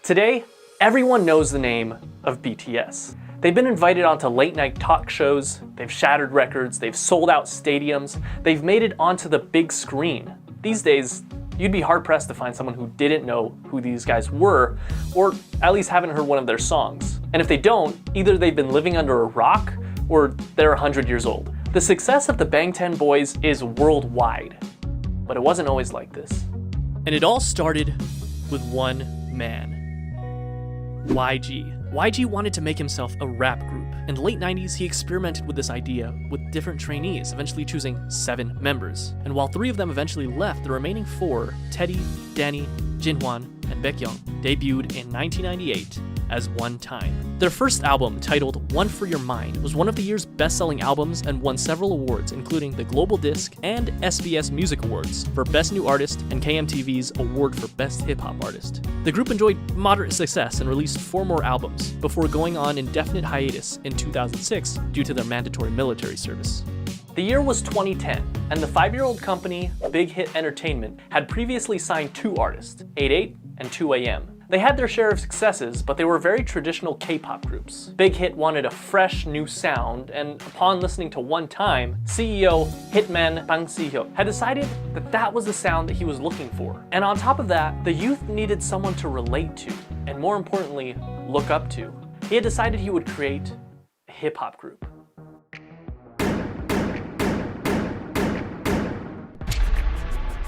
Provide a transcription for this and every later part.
Today, everyone knows the name of BTS. They've been invited onto late-night talk shows, they've shattered records, they've sold out stadiums, they've made it onto the big screen. These days, you'd be hard-pressed to find someone who didn't know who these guys were, or at least haven't heard one of their songs. And if they don't, either they've been living under a rock, or they're 100 years old. The success of the Bangtan Boys is worldwide, but it wasn't always like this. And it all started with one man. YG. YG wanted to make himself a rap group. In the late 90s, he experimented with this idea with different trainees, eventually choosing 7 members. And while 3 of them eventually left, the remaining 4, Teddy, Danny, Jinhwan, and Baekhyun, debuted in 1998 as One Time. Their first album, titled One for Your Mind, was one of the year's best-selling albums and won several awards, including the Global Disc and SBS Music Awards for Best New Artist and KMTV's Award for Best Hip Hop Artist. The group enjoyed moderate success and released 4 more albums before going on indefinite hiatus in 2006 due to their mandatory military service. The year was 2010, and the 5-year-old company, Big Hit Entertainment, had previously signed 2 artists, 88 and 2AM. They had their share of successes, but they were very traditional K-pop groups. Big Hit wanted a fresh, new sound, and upon listening to One Time, CEO Hitman Bang Si-hyuk had decided that that was the sound that he was looking for. And on top of that, the youth needed someone to relate to, and more importantly, look up to. He had decided he would create a hip-hop group.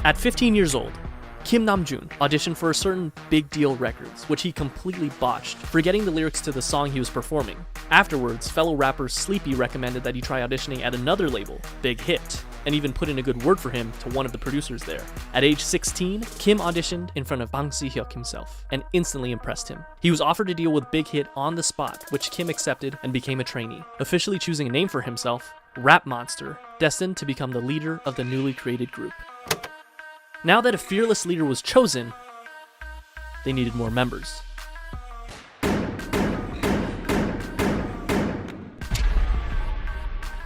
At 15 years old, Kim Namjoon auditioned for a certain Big Deal Records, which he completely botched, forgetting the lyrics to the song he was performing. Afterwards, fellow rapper Sleepy recommended that he try auditioning at another label, Big Hit, and even put in a good word for him to one of the producers there. At age 16, Kim auditioned in front of Bang Si-hyuk himself, and instantly impressed him. He was offered a deal with Big Hit on the spot, which Kim accepted and became a trainee, officially choosing a name for himself, Rap Monster, destined to become the leader of the newly created group. Now that a fearless leader was chosen, they needed more members.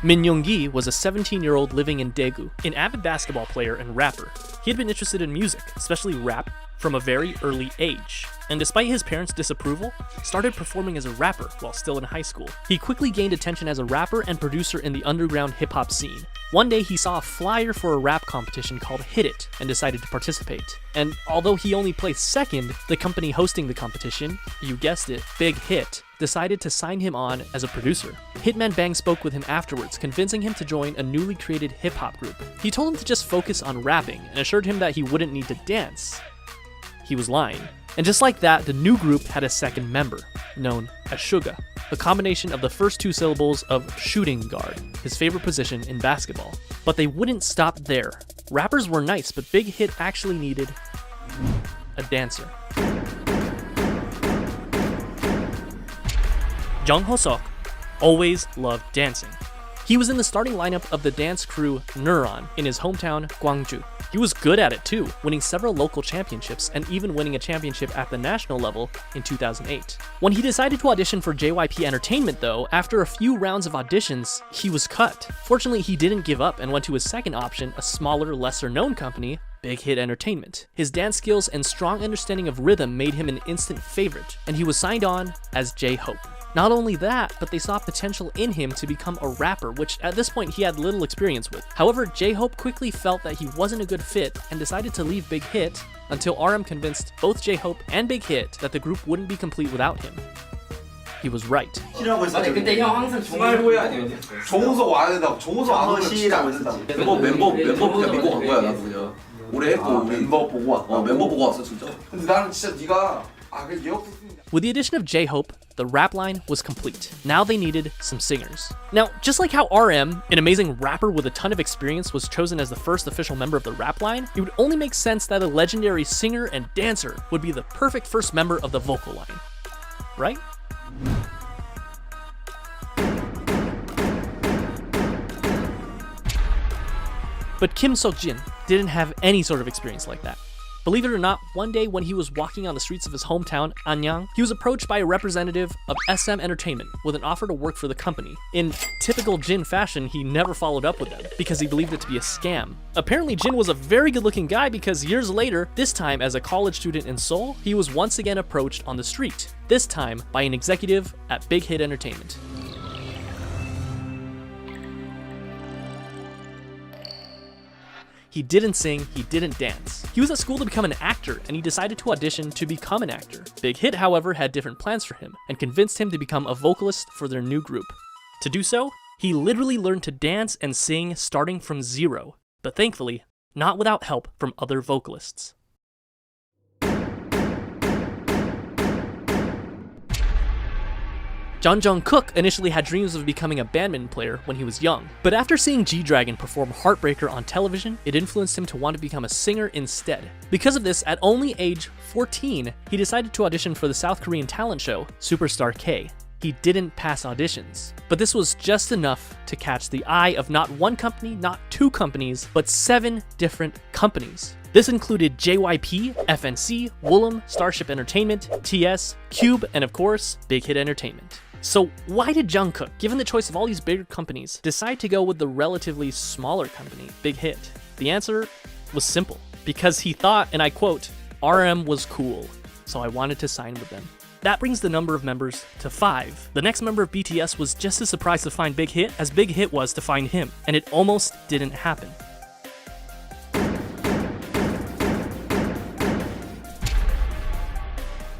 Min Young-gi was a 17-year-old living in Daegu, an avid basketball player and rapper. He had been interested in music, especially rap, from a very early age, and despite his parents' disapproval, started performing as a rapper while still in high school. He quickly gained attention as a rapper and producer in the underground hip-hop scene. One day he saw a flyer for a rap competition called Hit It and decided to participate. And although he only placed second, the company hosting the competition, you guessed it, Big Hit, decided to sign him on as a producer. Hitman Bang spoke with him afterwards, convincing him to join a newly created hip-hop group. He told him to just focus on rapping and assured him that he wouldn't need to dance. He was lying. And just like that, the new group had a second member, known as Suga, a combination of the first 2 syllables of shooting guard, his favorite position in basketball. But they wouldn't stop there. Rappers were nice, but Big Hit actually needed a dancer. Jung Ho-seok always loved dancing. He was in the starting lineup of the dance crew Neuron in his hometown, Gwangju. He was good at it too, winning several local championships and even winning a championship at the national level in 2008. When he decided to audition for JYP Entertainment though, after a few rounds of auditions, he was cut. Fortunately, he didn't give up and went to his second option, a smaller, lesser-known company, Big Hit Entertainment. His dance skills and strong understanding of rhythm made him an instant favorite, and he was signed on as J-Hope. Not only that, but they saw potential in him to become a rapper, which at this point he had little experience with. However, J-Hope quickly felt that he wasn't a good fit and decided to leave Big Hit until RM convinced both J-Hope and Big Hit that the group wouldn't be complete without him. He was right. 아니 근데 형 항상 중앙보이 아니에요? 정우석 와야 된다고. 정우석 안 오면 시라고 된다고. 멤버 그냥 믿고 간 거야 나도 그냥. 올해 했고 멤버 보고 왔다. 멤버 보고 왔어 진짜. 근데 나는 진짜 네가 With the addition of J-Hope, the rap line was complete. Now they needed some singers. Now, just like how RM, an amazing rapper with a ton of experience, was chosen as the first official member of the rap line, it would only make sense that a legendary singer and dancer would be the perfect first member of the vocal line. Right? But Kim Seok-jin didn't have any sort of experience like that. Believe it or not, one day when he was walking on the streets of his hometown, Anyang, he was approached by a representative of SM Entertainment with an offer to work for the company. In typical Jin fashion, he never followed up with them because he believed it to be a scam. Apparently, Jin was a very good-looking guy because years later, this time as a college student in Seoul, he was once again approached on the street, this time by an executive at Big Hit Entertainment. He didn't sing, he didn't dance. He was at school to become an actor, and he decided to audition to become an actor. Big Hit, however, had different plans for him, and convinced him to become a vocalist for their new group. To do so, he literally learned to dance and sing starting from zero, but thankfully, not without help from other vocalists. Jung Jung-kook initially had dreams of becoming a badminton player when he was young, but after seeing G-Dragon perform Heartbreaker on television, it influenced him to want to become a singer instead. Because of this, at only age 14, he decided to audition for the South Korean talent show, Superstar K. He didn't pass auditions, but this was just enough to catch the eye of not one company, not two companies, but 7 different companies. This included JYP, FNC, Woollim, Starship Entertainment, TS, Cube, and of course, Big Hit Entertainment. So why did Jungkook, given the choice of all these bigger companies, decide to go with the relatively smaller company, Big Hit? The answer was simple. Because he thought, and I quote, "RM was cool, so I wanted to sign with them." That brings the number of members to 5. The next member of BTS was just as surprised to find Big Hit as Big Hit was to find him, and it almost didn't happen.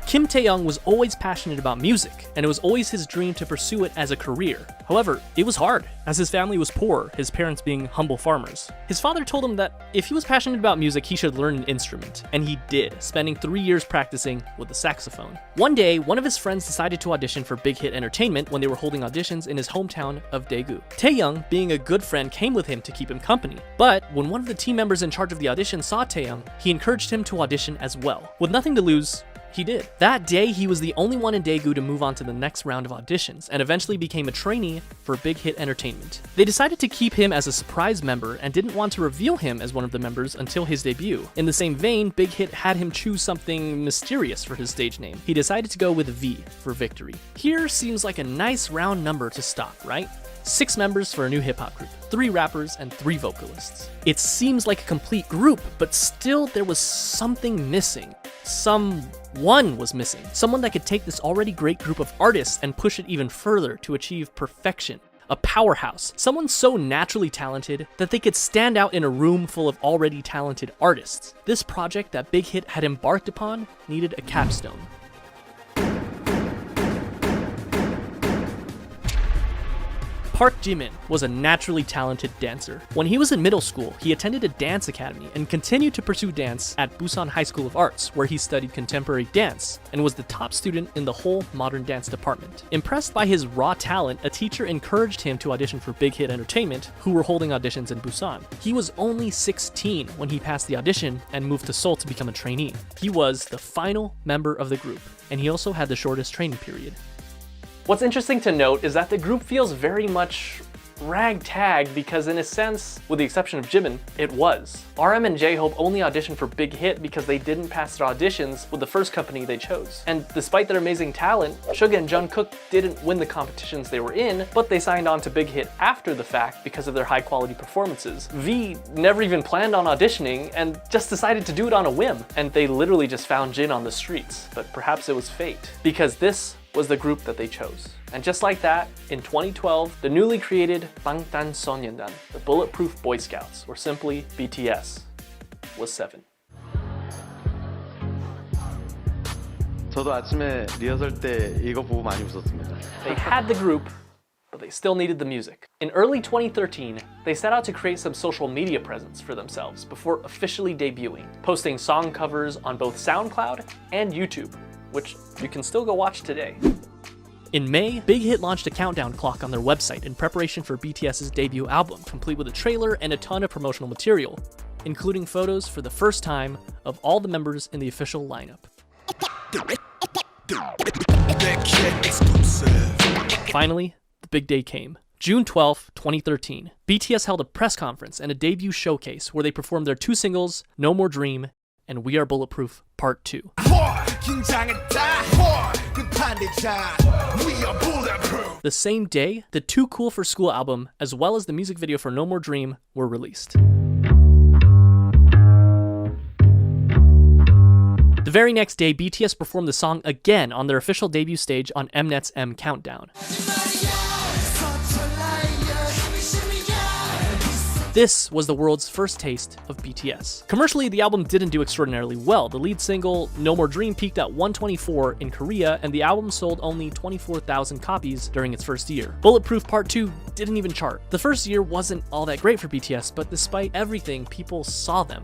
Kim Tae-young was always passionate about music, and it was always his dream to pursue it as a career. However, it was hard, as his family was poor, his parents being humble farmers. His father told him that if he was passionate about music, he should learn an instrument, and he did, spending 3 years practicing with the saxophone. One day, one of his friends decided to audition for Big Hit Entertainment when they were holding auditions in his hometown of Daegu. Tae-young, being a good friend, came with him to keep him company. But when one of the team members in charge of the audition saw Tae-young, he encouraged him to audition as well. With nothing to lose, he did. That day, he was the only one in Daegu to move on to the next round of auditions, and eventually became a trainee for Big Hit Entertainment. They decided to keep him as a surprise member and didn't want to reveal him as one of the members until his debut. In the same vein, Big Hit had him choose something mysterious for his stage name. He decided to go with V for victory. Here seems like a nice round number to stop, right? 6 members for a new hip-hop group, 3 rappers and 3 vocalists. It seems like a complete group, but still there was something missing. Someone was missing. Someone that could take this already great group of artists and push it even further to achieve perfection. A powerhouse. Someone so naturally talented that they could stand out in a room full of already talented artists. This project that Big Hit had embarked upon needed a capstone. Park Jimin was a naturally talented dancer. When he was in middle school, he attended a dance academy and continued to pursue dance at Busan High School of Arts, where he studied contemporary dance and was the top student in the whole modern dance department. Impressed by his raw talent, a teacher encouraged him to audition for Big Hit Entertainment, who were holding auditions in Busan. He was only 16 when he passed the audition and moved to Seoul to become a trainee. He was the final member of the group, and he also had the shortest training period. What's interesting to note is that the group feels very much ragtag because in a sense, with the exception of Jimin, it was. RM and J-Hope only auditioned for Big Hit because they didn't pass their auditions with the first company they chose. And despite their amazing talent, Suga and Jungkook didn't win the competitions they were in, but they signed on to Big Hit after the fact because of their high quality performances. V never even planned on auditioning and just decided to do it on a whim. And they literally just found Jin on the streets, but perhaps it was fate. Because this was the group that they chose. And just like that, in 2012, the newly created Bangtanso년단, the Bulletproof Boy Scouts, or simply BTS, was 7. 저도 아침에 리허설 때 이거 보고 많이 웃었습니다. They had the group, but they still needed the music. In early 2013, they set out to create some social media presence for themselves before officially debuting, posting song covers on both SoundCloud and YouTube, which you can still go watch today. In May, Big Hit launched a countdown clock on their website in preparation for BTS's debut album, complete with a trailer and a ton of promotional material, including photos for the first time of all the members in the official lineup. Finally, the big day came. June 12, 2013, BTS held a press conference and a debut showcase where they performed their 2 singles, No More Dream and We Are Bulletproof Part 2. The same day, the Too Cool for School album, as well as the music video for No More Dream, were released. The very next day, BTS performed the song again on their official debut stage on Mnet's M Countdown. This was the world's first taste of BTS. Commercially, the album didn't do extraordinarily well. The lead single, No More Dream, peaked at 124 in Korea, and the album sold only 24,000 copies during its first year. Bulletproof Part 2 didn't even chart. The first year wasn't all that great for BTS, but despite everything, people saw them.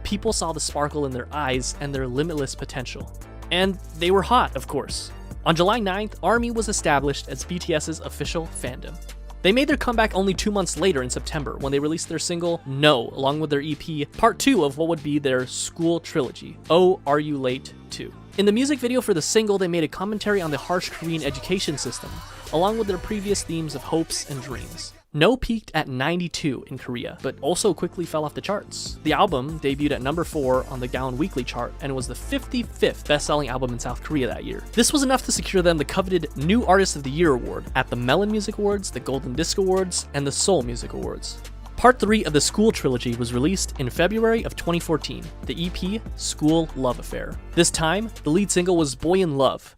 People saw the sparkle in their eyes and their limitless potential. And they were hot, of course. On July 9th, ARMY was established as BTS's official fandom. They made their comeback only 2 months later in September when they released their single, No, along with their EP, part 2 of what would be their school trilogy, Oh, Are You Late 2. In the music video for the single, they made a commentary on the harsh Korean education system, along with their previous themes of hopes and dreams. No peaked at 92 in Korea, but also quickly fell off the charts. The album debuted at number 4 on the Gaon Weekly chart and was the 55th best-selling album in South Korea that year. This was enough to secure them the coveted New Artist of the Year award at the Melon Music Awards, the Golden Disc Awards, and the Seoul Music Awards. Part 3 of the School trilogy was released in February of 2014, the EP School Love Affair. This time, the lead single was Boy in Love,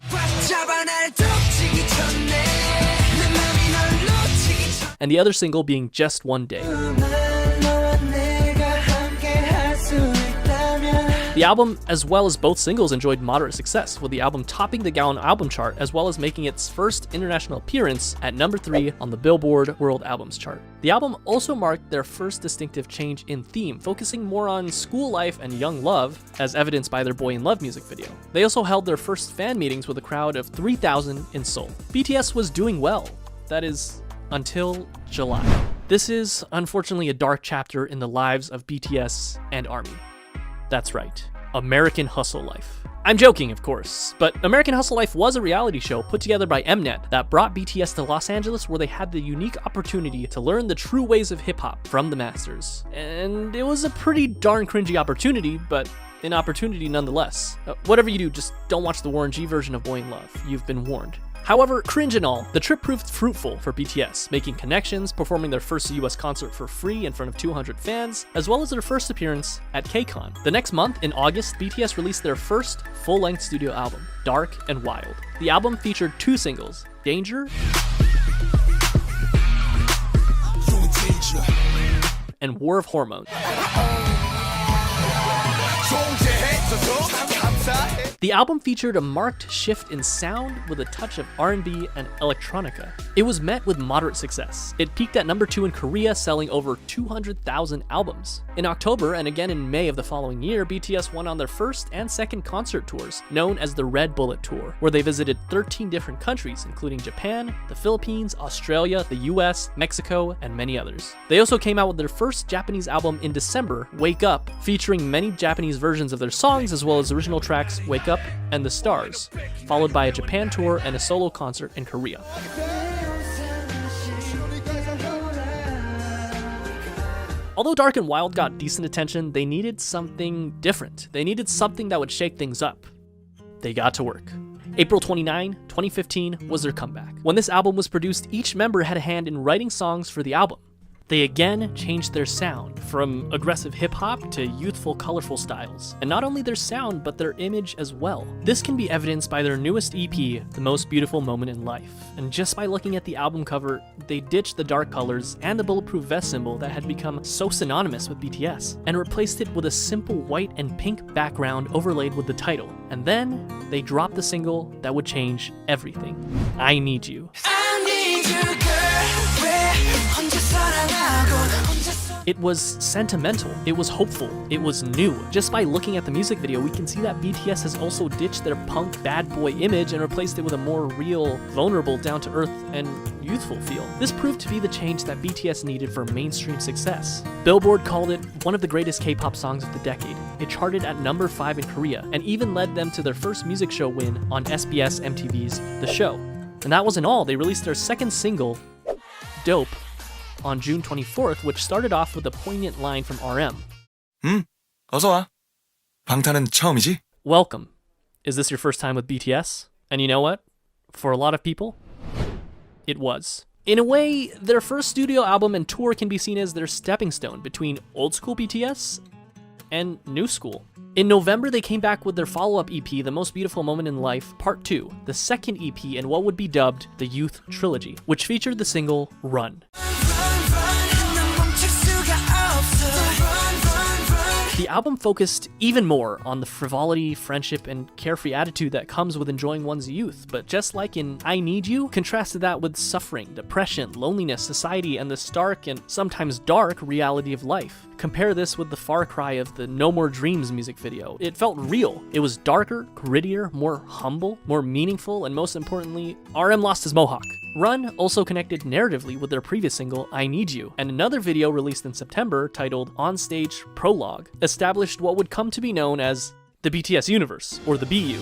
and the other single being Just One Day. The album, as well as both singles, enjoyed moderate success, with the album topping the Gaon album chart, as well as making its first international appearance at number 3 on the Billboard World Albums chart. The album also marked their first distinctive change in theme, focusing more on school life and young love, as evidenced by their Boy in Love music video. They also held their first fan meetings with a crowd of 3,000 in Seoul. BTS was doing well. That is, until July. This is, unfortunately, a dark chapter in the lives of BTS and ARMY. That's right, American Hustle Life. I'm joking, of course, but American Hustle Life was a reality show put together by Mnet that brought BTS to Los Angeles, where they had the unique opportunity to learn the true ways of hip-hop from the masters. And it was a pretty darn cringy opportunity, but an opportunity nonetheless. Whatever you do, just don't watch the Warren G version of Boy in Love. You've been warned. However, cringe and all, the trip proved fruitful for BTS, making connections, performing their first US concert for free in front of 200 fans, as well as their first appearance at KCON. The next month, in August, BTS released their first full-length studio album, Dark and Wild. The album featured 2 singles, Danger and War of Hormones. The album featured a marked shift in sound with a touch of R&B and electronica. It was met with moderate success. It peaked at number 2 in Korea, selling over 200,000 albums. In October, and again in May of the following year, BTS went on their first and second concert tours, known as the Red Bullet Tour, where they visited 13 different countries, including Japan, the Philippines, Australia, the US, Mexico, and many others. They also came out with their first Japanese album in December, Wake Up, featuring many Japanese versions of their songs, as well as original tracks Wake Up and The Stars, followed by a Japan tour and a solo concert in Korea. Although Dark and Wild got decent attention, they needed something different. They needed something that would shake things up. They got to work. April 29, 2015 was their comeback. When this album was produced, each member had a hand in writing songs for the album. They again changed their sound, from aggressive hip-hop to youthful, colorful styles. And not only their sound, but their image as well. This can be evidenced by their newest EP, The Most Beautiful Moment in Life. And just by looking at the album cover, they ditched the dark colors and the bulletproof vest symbol that had become so synonymous with BTS, and replaced it with a simple white and pink background overlaid with the title. And then, they dropped the single that would change everything. I Need You. I need you, girl. It was sentimental, it was hopeful, it was new. Just by looking at the music video, we can see that BTS has also ditched their punk bad boy image and replaced it with a more real, vulnerable, down-to-earth, and youthful feel. This proved to be the change that BTS needed for mainstream success. Billboard called it one of the greatest K-pop songs of the decade. It charted at number 5 in Korea, and even led them to their first music show win on SBS MTV's The Show. And that wasn't all, they released their second single, Dope, on June 24th, which started off with a poignant line from RM. 어서 와. 방탄은 처음이지? Welcome. Is this your first time with BTS? And you know what? For a lot of people, it was. In a way, their first studio album and tour can be seen as their stepping stone between old school BTS and new school. In November, they came back with their follow-up EP, The Most Beautiful Moment in Life, Part 2, the second EP in what would be dubbed the Youth Trilogy, which featured the single Run. The album focused even more on the frivolity, friendship, and carefree attitude that comes with enjoying one's youth, but just like in I Need You, contrasted that with suffering, depression, loneliness, society, and the stark and sometimes dark reality of life. Compare this with the far cry of the No More Dreams music video. It felt real. It was darker, grittier, more humble, more meaningful, and most importantly, RM lost his mohawk. Run also connected narratively with their previous single, I Need You, and another video released in September titled On Stage Prologue established what would come to be known as the BTS universe, or the BU,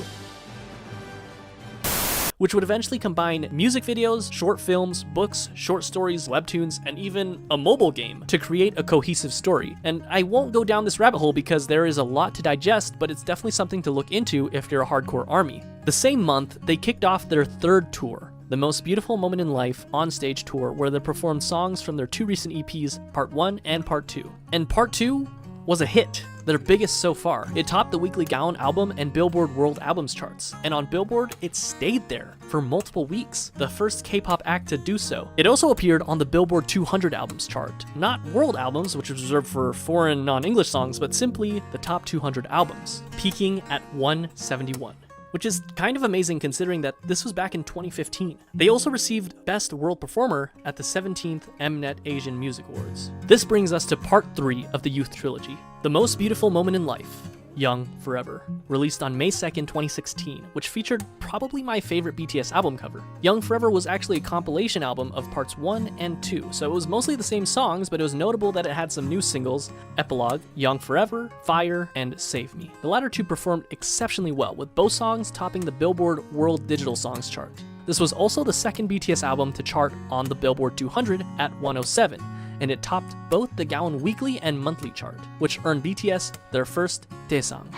which would eventually combine music videos, short films, books, short stories, webtoons, and even a mobile game to create a cohesive story. And I won't go down this rabbit hole because there is a lot to digest, but it's definitely something to look into if you're a hardcore ARMY. The same month, they kicked off their third tour, The Most Beautiful Moment in Life on-stage tour, where they performed songs from their two recent EPs, Part 1 and Part 2. And Part 2 was a hit, their biggest so far. It topped the weekly Gaon album and Billboard World Albums charts, and on Billboard, it stayed there for multiple weeks, the first K-pop act to do so. It also appeared on the Billboard 200 albums chart, not world albums, which is reserved for foreign non-English songs, but simply the top 200 albums, peaking at 171. Which is kind of amazing considering that this was back in 2015. They also received Best World Performer at the 17th Mnet Asian Music Awards. This brings us to Part 3 of the Youth Trilogy, The Most Beautiful Moment in Life, Young Forever, released on May 2nd, 2016, which featured probably my favorite BTS album cover. Young Forever was actually a compilation album of parts 1 and 2, so it was mostly the same songs, but it was notable that it had some new singles, Epilogue, Young Forever, Fire, and Save Me. The latter two performed exceptionally well, with both songs topping the Billboard World Digital Songs chart. This was also the second BTS album to chart on the Billboard 200 at 107, and it topped both the Gaon weekly and monthly chart, which earned BTS their first Daesang.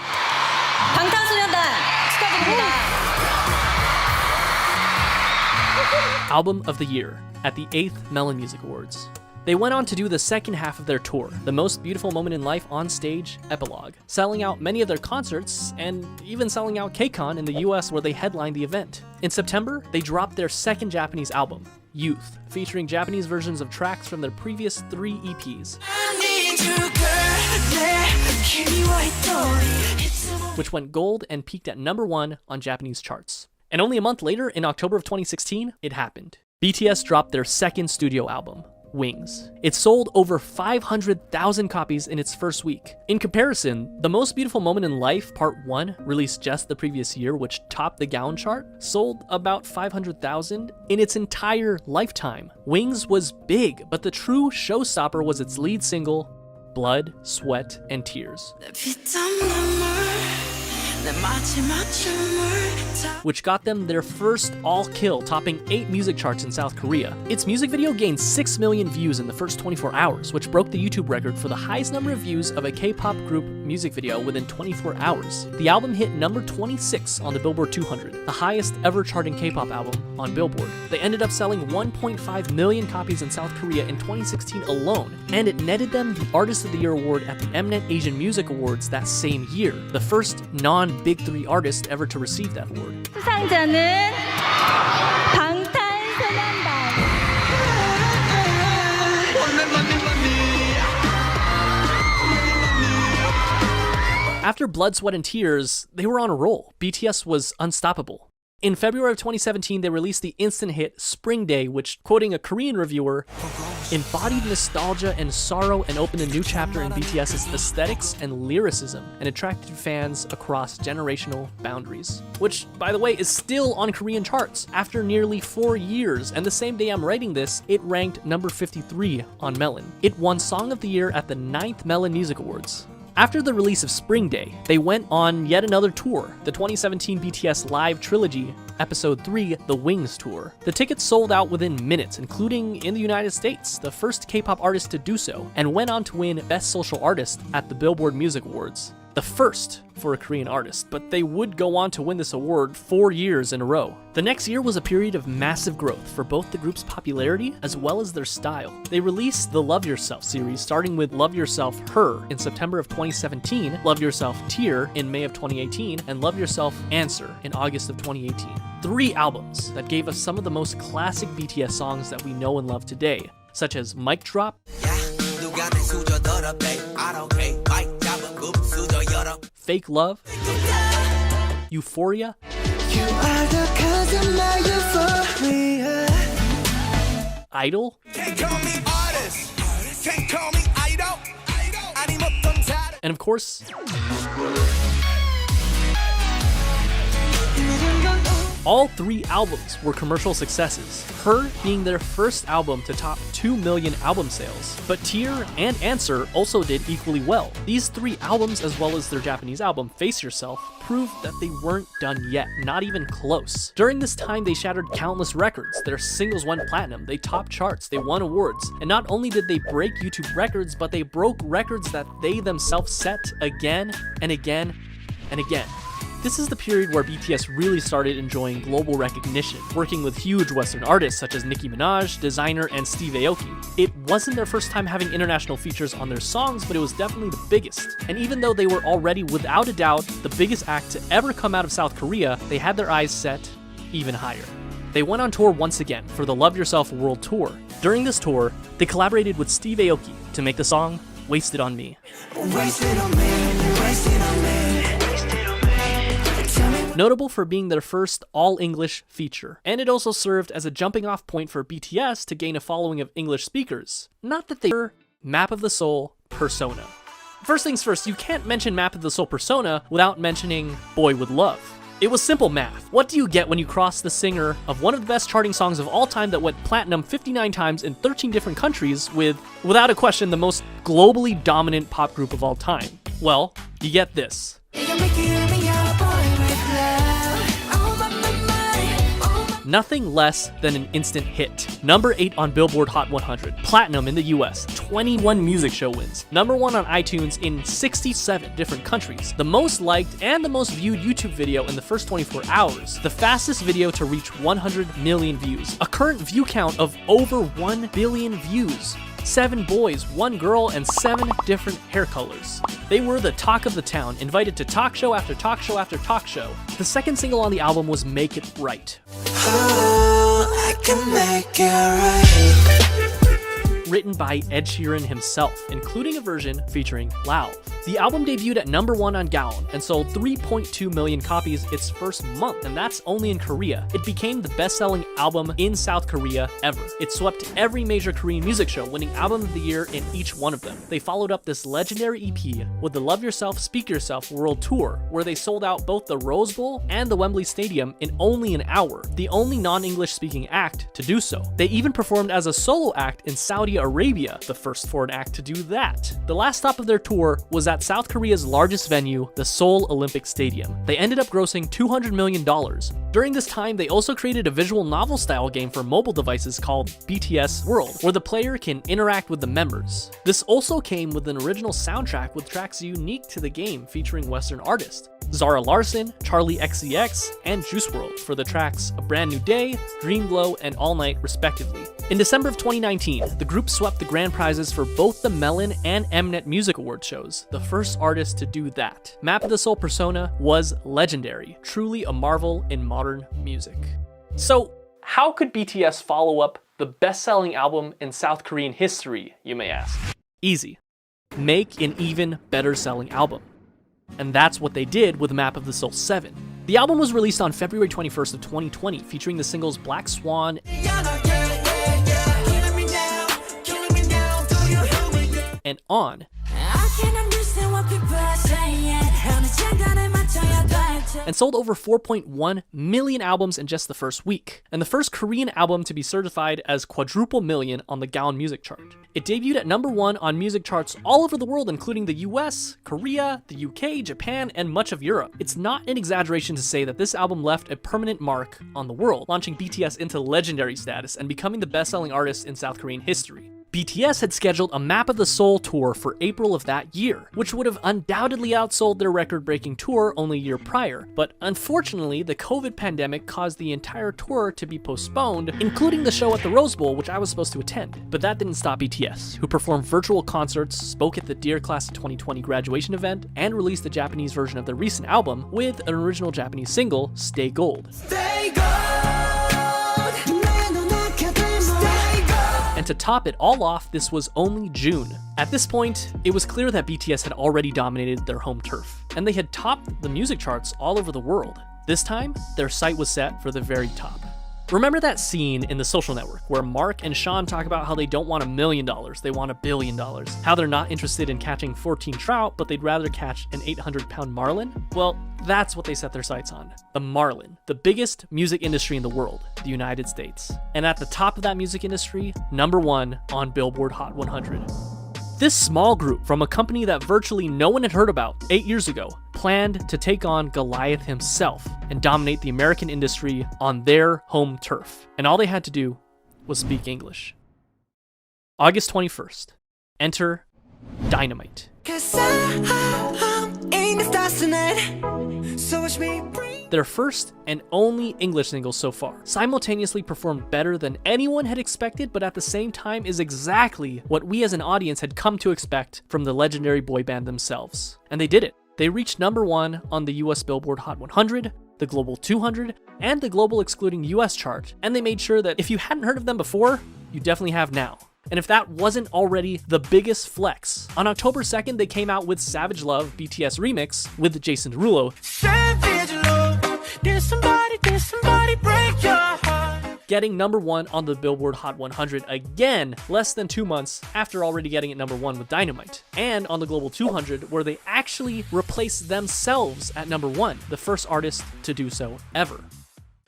방탄소년단 축하드립니다. Album of the Year at the 8th Melon Music Awards. They went on to do the second half of their tour, The Most Beautiful Moment in Life on Stage Epilogue, selling out many of their concerts and even selling out KCON in the US where they headlined the event. In September, they dropped their second Japanese album, Youth, featuring Japanese versions of tracks from their previous 3 EPs, which went gold and peaked at number 1 on Japanese charts. And only a month later, in October of 2016, it happened. BTS dropped their second studio album, Wings. It sold over 500,000 copies in its first week. In comparison, The Most Beautiful Moment in Life Part 1, released just the previous year, which topped the Gaon chart, sold about 500,000 in its entire lifetime. Wings was big, but the true showstopper was its lead single, Blood, Sweat, and Tears, which got them their first all-kill, topping 8 music charts in South Korea. Its music video gained 6 million views in the first 24 hours, which broke the YouTube record for the highest number of views of a K-pop group music video within 24 hours. The album hit number 26 on the Billboard 200, the highest ever charting K-pop album on Billboard. They ended up selling 1.5 million copies in South Korea in 2016 alone, and it netted them the Artist of the Year award at the Mnet Asian Music Awards that same year, the first non-Big 3 artist ever to receive that award. 수상자는 방탄소년단. After Blood, Sweat, and Tears, they were on a roll. BTS was unstoppable. In February of 2017, they released the instant hit Spring Day, which, quoting a Korean reviewer, embodied nostalgia and sorrow and opened a new chapter in BTS's aesthetics and lyricism and attracted fans across generational boundaries. Which, by the way, is still on Korean charts after nearly 4 years, and the same day I'm writing this, it ranked number 53 on Melon. It won Song of the Year at the 9th Melon Music Awards. After the release of Spring Day, they went on yet another tour, the 2017 BTS Live Trilogy, Episode 3, The Wings Tour. The tickets sold out within minutes, including in the United States, the first K-pop artist to do so, and went on to win Best Social Artist at the Billboard Music Awards. The first for a Korean artist, but they would go on to win this award 4 years in a row. The next year was a period of massive growth for both the group's popularity as well as their style. They released the Love Yourself series, starting with Love Yourself Her in September of 2017, Love Yourself Tear in May of 2018, and Love Yourself Answer in August of 2018. 3 albums that gave us some of the most classic BTS songs that we know and love today, such as Mic Drop, Fake Love, Euphoria, Idol, and of course, all 3 albums were commercial successes, Her being their first album to top 2 million album sales. But Tear and Answer also did equally well. These 3 albums, as well as their Japanese album, Face Yourself, proved that they weren't done yet, not even close. During this time, they shattered countless records. Their singles went platinum, they topped charts, they won awards. And not only did they break YouTube records, but they broke records that they themselves set again and again and again. This is the period where BTS really started enjoying global recognition, working with huge Western artists such as Nicki Minaj, Designer, and Steve Aoki. It wasn't their first time having international features on their songs, but it was definitely the biggest. And even though they were already, without a doubt, the biggest act to ever come out of South Korea, they had their eyes set even higher. They went on tour once again for the Love Yourself World Tour. During this tour, they collaborated with Steve Aoki to make the song Wasted on Me. Wasted on me, wasted on me. Notable for being their first all-English feature, and it also served as a jumping-off point for BTS to gain a following of English speakers. Not that they were Map of the Soul Persona. First things first, you can't mention Map of the Soul Persona without mentioning Boy With Love. It was simple math. What do you get when you cross the singer of one of the best charting songs of all time that went platinum 59 times in 13 different countries with, without a question, the most globally dominant pop group of all time? Well, you get this. Nothing less than an instant hit. Number 8 on Billboard Hot 100, platinum in the US, 21 music show wins, number 1 on iTunes in 67 different countries, the most liked and the most viewed YouTube video in the first 24 hours, the fastest video to reach 100 million views, a current view count of over 1 billion views, 7 boys, 1 girl, and 7 different hair colors. They were the talk of the town, invited to talk show after talk show after talk show. The second single on the album was Make It Right. Oh, I can make it right. Written by Ed Sheeran himself, including a version featuring Lauv. The album debuted at number 1 on Gaon and sold 3.2 million copies its first month, and that's only in Korea. It became the best-selling album in South Korea ever. It swept every major Korean music show, winning Album of the Year in each one of them. They followed up this legendary EP with the Love Yourself, Speak Yourself World Tour, where they sold out both the Rose Bowl and the Wembley Stadium in only an hour, the only non-English speaking act to do so. They even performed as a solo act in Saudi Arabia, the first foreign act to do that. The last stop of their tour was at South Korea's largest venue, the Seoul Olympic Stadium. They ended up grossing $200 million. During this time, they also created a visual novel style game for mobile devices called BTS World, where the player can interact with the members. This also came with an original soundtrack with tracks unique to the game featuring Western artists, Zara Larsson, Charlie XCX, and Juice WRLD for the tracks A Brand New Day, Dream Glow, and All Night respectively. In December of 2019, the group swept the grand prizes for both the Melon and Mnet Music Award shows, the first artist to do that. Map of the Soul Persona was legendary, truly a marvel in modern music. So, how could BTS follow up the best-selling album in South Korean history, you may ask? Easy. Make an even better-selling album. And that's what they did with Map of the Soul 7. The album was released on February 21st of 2020, featuring the singles Black Swan and On. and sold over 4.1 million albums in just the first week, and the first Korean album to be certified as quadruple million on the Gaon Music Chart. It debuted at number 1 on music charts all over the world, including the US, Korea, the UK, Japan, and much of Europe. It's not an exaggeration to say that this album left a permanent mark on the world, launching BTS into legendary status and becoming the best-selling artist in South Korean history. BTS had scheduled a Map of the Soul tour for April of that year, which would have undoubtedly outsold their record-breaking tour only a year prior, but unfortunately, the COVID pandemic caused the entire tour to be postponed, including the show at the Rose Bowl, which I was supposed to attend. But that didn't stop BTS, who performed virtual concerts, spoke at the Dear Class of 2020 graduation event, and released the Japanese version of their recent album with an original Japanese single, Stay Gold. Stay gold. And to top it all off, this was only June. At this point, it was clear that BTS had already dominated their home turf, and they had topped the music charts all over the world. This time, their sight was set for the very top. Remember that scene in The Social Network where Mark and Sean talk about how they don't want $1 million, they want $1 billion? How they're not interested in catching 14 trout, but they'd rather catch an 800-pound marlin? Well, that's what they set their sights on. The marlin, the biggest music industry in the world, the United States. And at the top of that music industry, number 1 on Billboard Hot 100. This small group from a company that virtually no one had heard about 8 years ago planned to take on Goliath himself and dominate the American industry on their home turf. And all they had to do was speak English. August 21st. Enter Dynamite. 'Cause I'm in the stars tonight. So watch me breathe. Their first and only English single so far, simultaneously performed better than anyone had expected, but at the same time is exactly what we as an audience had come to expect from the legendary boy band themselves. And they did it. They reached number 1 on the US Billboard Hot 100, the Global 200, and the Global Excluding US chart, and they made sure that if you hadn't heard of them before, you definitely have now. And if that wasn't already the biggest flex, on October 2nd, they came out with Savage Love BTS Remix with Jason Derulo, Savage love. Did somebody break your heart? getting number 1 on the Billboard Hot 100 again less than 2 months after already getting it number 1 with Dynamite, and on the Global 200 where they actually replaced themselves at number 1, the first artist to do so ever.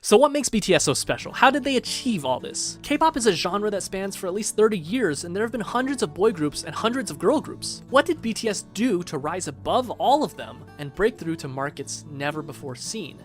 So what makes BTS so special? How did they achieve all this? K-pop is a genre that spans for at least 30 years, and there have been hundreds of boy groups and hundreds of girl groups. What did BTS do to rise above all of them and break through to markets never before seen?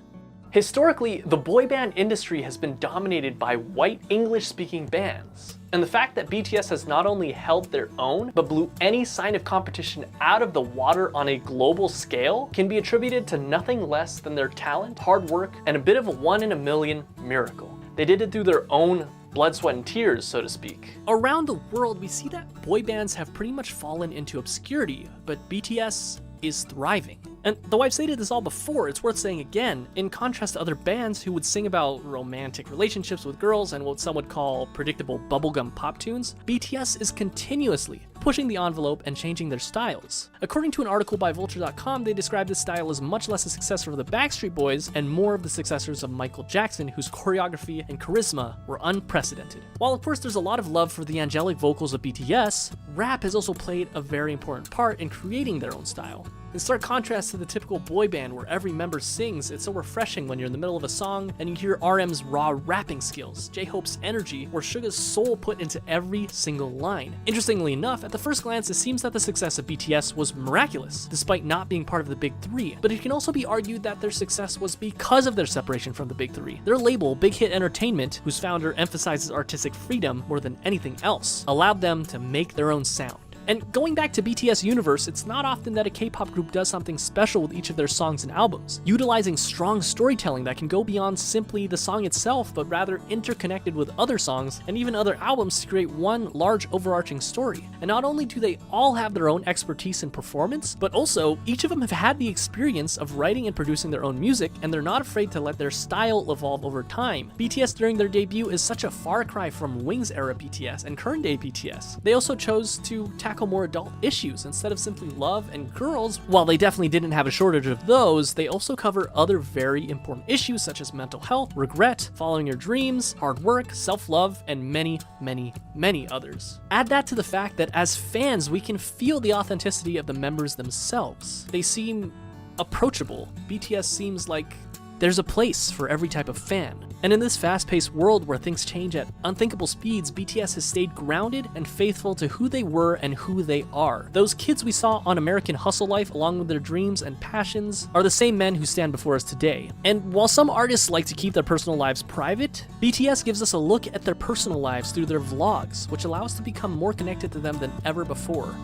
Historically, the boy band industry has been dominated by white English-speaking bands. And the fact that BTS has not only held their own, but blew any sign of competition out of the water on a global scale can be attributed to nothing less than their talent, hard work, and a bit of a 1 in a million miracle. They did it through their own blood, sweat, and tears, so to speak. Around the world, we see that boy bands have pretty much fallen into obscurity, but BTS is thriving. And though I've stated this all before, it's worth saying again, in contrast to other bands who would sing about romantic relationships with girls and what some would call predictable bubblegum pop tunes, BTS is continuously pushing the envelope and changing their styles. According to an article by Vulture.com, they describe this style as much less a successor of the Backstreet Boys and more of the successors of Michael Jackson, whose choreography and charisma were unprecedented. While of course there's a lot of love for the angelic vocals of BTS, rap has also played a very important part in creating their own style. In stark contrast to the typical boy band where every member sings, it's so refreshing when you're in the middle of a song and you hear RM's raw rapping skills, J-Hope's energy, or Suga's soul put into every single line. Interestingly enough, at the first glance, it seems that the success of BTS was miraculous, despite not being part of the Big Three, but it can also be argued that their success was because of their separation from the Big Three. Their label, Big Hit Entertainment, whose founder emphasizes artistic freedom more than anything else, allowed them to make their own sound. And going back to BTS universe, it's not often that a K-pop group does something special with each of their songs and albums, utilizing strong storytelling that can go beyond simply the song itself, but rather interconnected with other songs and even other albums to create one large overarching story. And not only do they all have their own expertise in performance, but also each of them have had the experience of writing and producing their own music, and they're not afraid to let their style evolve over time. BTS during their debut is such a far cry from Wings era BTS and current day BTS. They also chose to tackle more adult issues instead of simply love and girls. While they definitely didn't have a shortage of those, they also cover other very important issues such as mental health, regret, following your dreams, hard work, self-love, and many, many, many others. Add that to the fact that as fans, we can feel the authenticity of the members themselves. They seem approachable. BTS seems like There's a place for every type of fan. And in this fast-paced world where things change at unthinkable speeds, BTS has stayed grounded and faithful to who they were and who they are. Those kids we saw on American Hustle Life, along with their dreams and passions, are the same men who stand before us today. And while some artists like to keep their personal lives private, BTS gives us a look at their personal lives through their vlogs, which allow us to become more connected to them than ever before.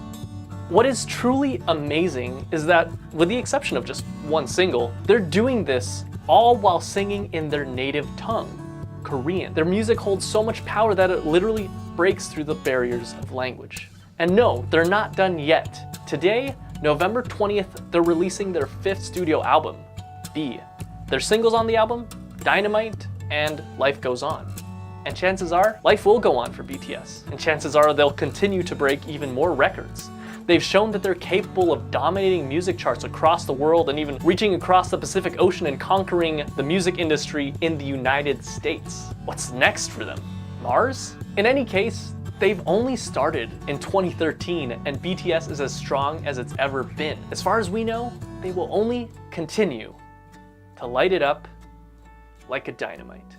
What is truly amazing is that, with the exception of just one single, they're doing this all while singing in their native tongue, Korean. Their music holds so much power that it literally breaks through the barriers of language. And no, they're not done yet. Today, November 20th, they're releasing their 5th studio album, B. Their singles on the album, Dynamite and Life Goes On. And chances are, life will go on for BTS. And chances are they'll continue to break even more records. They've shown that they're capable of dominating music charts across the world and even reaching across the Pacific Ocean and conquering the music industry in the United States. What's next for them? Mars? In any case, they've only started in 2013 and BTS is as strong as it's ever been. As far as we know, they will only continue to light it up like a dynamite.